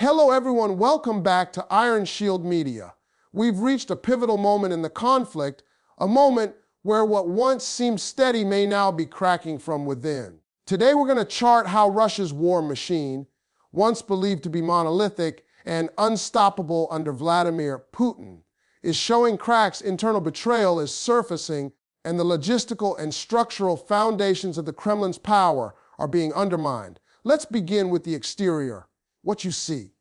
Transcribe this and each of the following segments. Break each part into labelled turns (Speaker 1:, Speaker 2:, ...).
Speaker 1: Hello everyone, welcome back to Iron Shield Media. We've reached a pivotal moment in the conflict, a moment where what once seemed steady may now be cracking from within. Today we're going to chart how Russia's war machine, once believed to be monolithic and unstoppable under Vladimir Putin, is showing cracks, internal betrayal is surfacing, and the logistical and structural foundations of the Kremlin's power are being undermined. Let's begin with the exterior, what you see.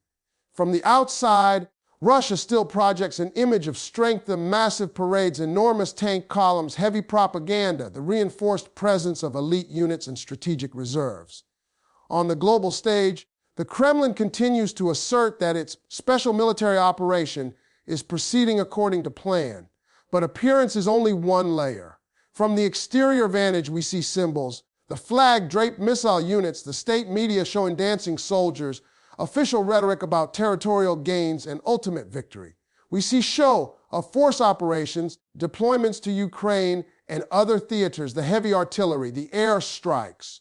Speaker 1: From the outside, Russia still projects an image of strength, the massive parades, enormous tank columns, heavy propaganda, the reinforced presence of elite units and strategic reserves. On the global stage, the Kremlin continues to assert that its special military operation is proceeding according to plan, but appearance is only one layer. From the exterior vantage, we see symbols, the flag-draped missile units, the state media showing dancing soldiers, official rhetoric about territorial gains and ultimate victory. We see show of force operations, deployments to Ukraine and other theaters, the heavy artillery, the air strikes.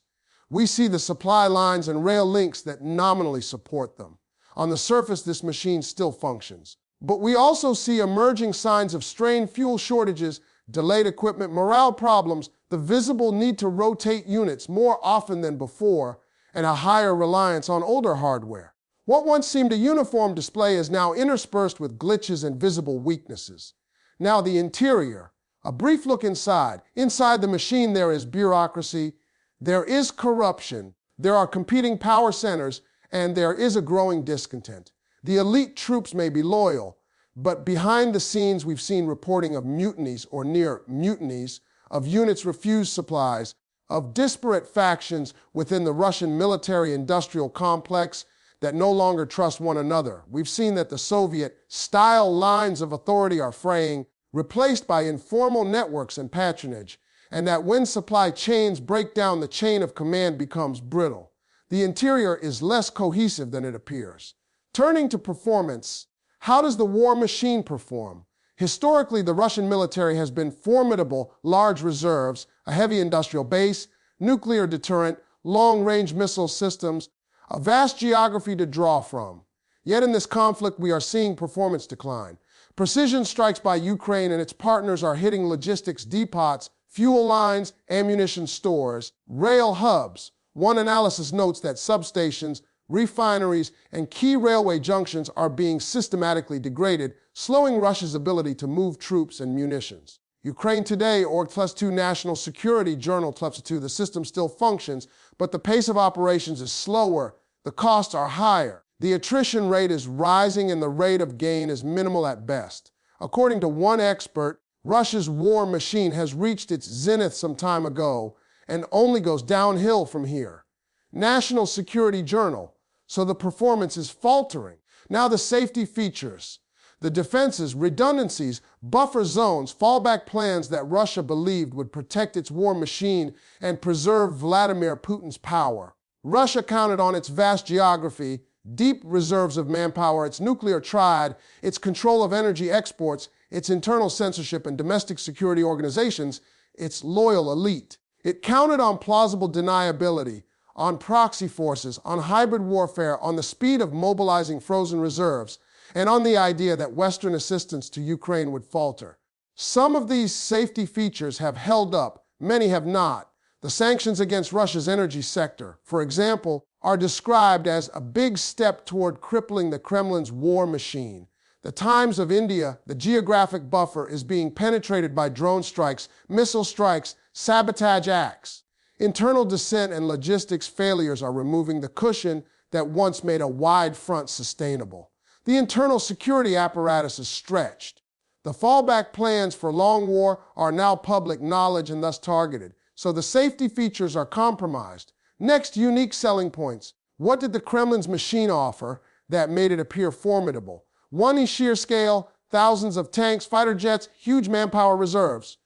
Speaker 1: We see the supply lines and rail links that nominally support them. On the surface, this machine still functions. But we also see emerging signs of strained fuel shortages, delayed equipment, morale problems, the visible need to rotate units more often than before, and a higher reliance on older hardware. What once seemed a uniform display is now interspersed with glitches and visible weaknesses. Now the interior, a brief look inside. Inside the machine there is bureaucracy, there is corruption, there are competing power centers, and there is a growing discontent. The elite troops may be loyal, but behind the scenes we've seen reporting of mutinies or near mutinies, of units refused supplies, of disparate factions within the Russian military-industrial complex that no longer trust one another. We've seen that the Soviet-style lines of authority are fraying, replaced by informal networks and patronage, and that when supply chains break down, the chain of command becomes brittle. The interior is less cohesive than it appears. Turning to performance, how does the war machine perform? Historically, the Russian military has been formidable, large reserves, a heavy industrial base, nuclear deterrent, long-range missile systems, a vast geography to draw from. Yet in this conflict, we are seeing performance decline. Precision strikes by Ukraine and its partners are hitting logistics depots, fuel lines, ammunition stores, rail hubs. One analysis notes that substations, refineries, and key railway junctions are being systematically degraded, slowing Russia's ability to move troops and munitions. Ukraine Today, Org+2 National Security Journal +2, the system still functions, but the pace of operations is slower, the costs are higher, the attrition rate is rising, and the rate of gain is minimal at best. According to one expert, Russia's war machine has reached its zenith some time ago and only goes downhill from here. National Security Journal, so the performance is faltering. Now the safety features, the defenses, redundancies, buffer zones, fallback plans that Russia believed would protect its war machine and preserve Vladimir Putin's power. Russia counted on its vast geography, deep reserves of manpower, its nuclear triad, its control of energy exports, its internal censorship and domestic security organizations, its loyal elite. It counted on plausible deniability, on proxy forces, on hybrid warfare, on the speed of mobilizing frozen reserves, and on the idea that Western assistance to Ukraine would falter. Some of these safety features have held up, many have not. The sanctions against Russia's energy sector, for example, are described as a big step toward crippling the Kremlin's war machine. The Times of India, the geographic buffer, is being penetrated by drone strikes, missile strikes, sabotage acts. Internal dissent and logistics failures are removing the cushion that once made a wide front sustainable. The internal security apparatus is stretched. The fallback plans for long war are now public knowledge and thus targeted, so the safety features are compromised. Next, unique selling points. What did the Kremlin's machine offer that made it appear formidable? One, in sheer scale, thousands of tanks, fighter jets, huge manpower reserves.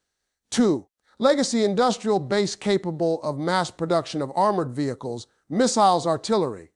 Speaker 1: Two, legacy industrial base capable of mass production of armored vehicles, missiles, artillery.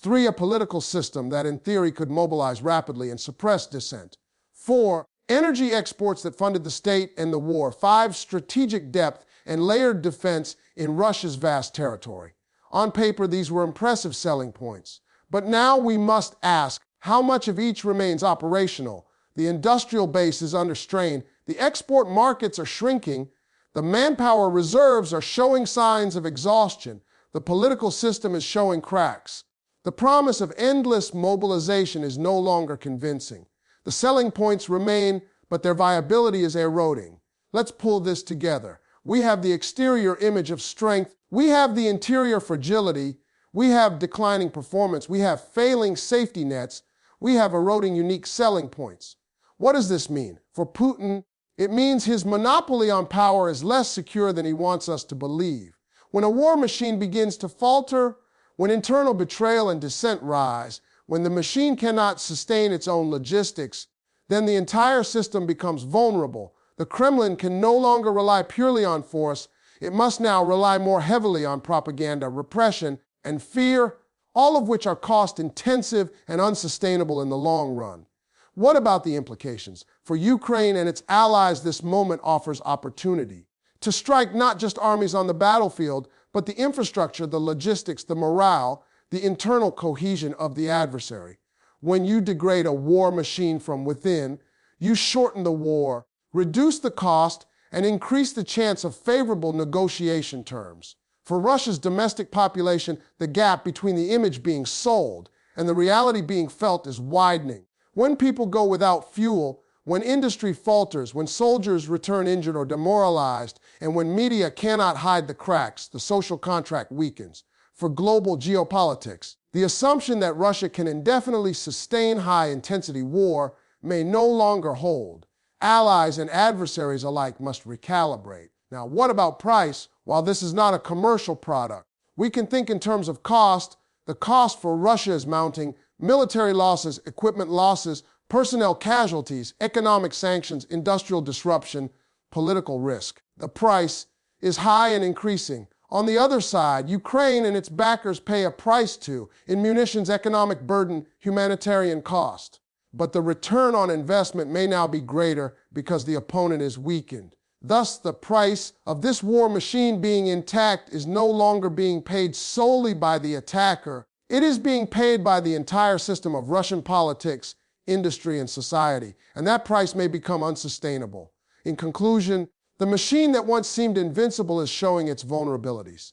Speaker 1: Three, a political system that in theory could mobilize rapidly and suppress dissent. Four, energy exports that funded the state and the war. Five, strategic depth and layered defense in Russia's vast territory. On paper, these were impressive selling points. But now we must ask, how much of each remains operational? The industrial base is under strain, the export markets are shrinking, the manpower reserves are showing signs of exhaustion, the political system is showing cracks. The promise of endless mobilization is no longer convincing. The selling points remain, but their viability is eroding. Let's pull this together. We have the exterior image of strength, we have the interior fragility, we have declining performance, we have failing safety nets, we have eroding unique selling points. What does this mean? For Putin, it means his monopoly on power is less secure than he wants us to believe. When a war machine begins to falter, when internal betrayal and dissent rise, when the machine cannot sustain its own logistics, then the entire system becomes vulnerable. The Kremlin can no longer rely purely on force. It must now rely more heavily on propaganda, repression, and fear, all of which are cost-intensive and unsustainable in the long run. What about the implications? For Ukraine and its allies, this moment offers opportunity to strike not just armies on the battlefield, but the infrastructure, the logistics, the morale, the internal cohesion of the adversary. When you degrade a war machine from within, you shorten the war, reduce the cost, and increase the chance of favorable negotiation terms. For Russia's domestic population, the gap between the image being sold and the reality being felt is widening. When people go without fuel, when industry falters, when soldiers return injured or demoralized, and when media cannot hide the cracks, the social contract weakens. For global geopolitics, the assumption that Russia can indefinitely sustain high-intensity war may no longer hold. Allies and adversaries alike must recalibrate. Now, what about price? While this is not a commercial product, we can think in terms of cost. The cost for Russia is mounting: military losses, equipment losses, personnel casualties, economic sanctions, industrial disruption, political risk. The price is high and increasing. On the other side, Ukraine and its backers pay a price too, in munitions, economic burden, humanitarian cost. But the return on investment may now be greater because the opponent is weakened. Thus, the price of this war machine being intact is no longer being paid solely by the attacker. It is being paid by the entire system of Russian politics, industry, and society, and that price may become unsustainable. In conclusion, the machine that once seemed invincible is showing its vulnerabilities.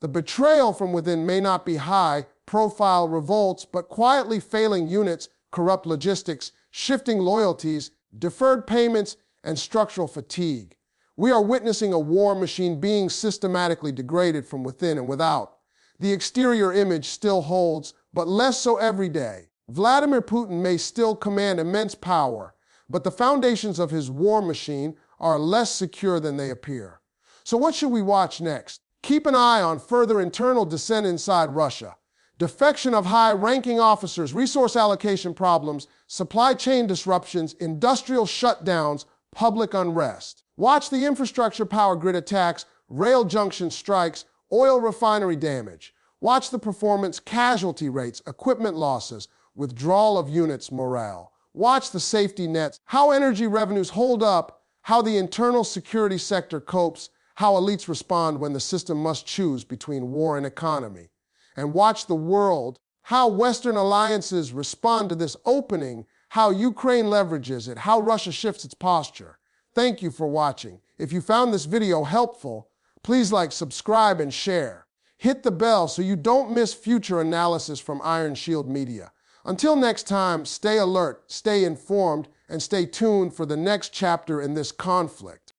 Speaker 1: The betrayal from within may not be high-profile revolts, but quietly failing units, corrupt logistics, shifting loyalties, deferred payments, and structural fatigue. We are witnessing a war machine being systematically degraded from within and without. The exterior image still holds, but less so every day. Vladimir Putin may still command immense power, but the foundations of his war machine are less secure than they appear. So what should we watch next? Keep an eye on further internal dissent inside Russia. Defection of high-ranking officers, resource allocation problems, supply chain disruptions, industrial shutdowns, public unrest. Watch the infrastructure power grid attacks, rail junction strikes, oil refinery damage. Watch the performance casualty rates, equipment losses, withdrawal of units, morale. Watch the safety nets, how energy revenues hold up, how the internal security sector copes, how elites respond when the system must choose between war and economy. And watch the world, how Western alliances respond to this opening, how Ukraine leverages it, how Russia shifts its posture. Thank you for watching. If you found this video helpful, please like, subscribe, and share. Hit the bell so you don't miss future analysis from Iron Shield Media. Until next time, stay alert, stay informed, and stay tuned for the next chapter in this conflict.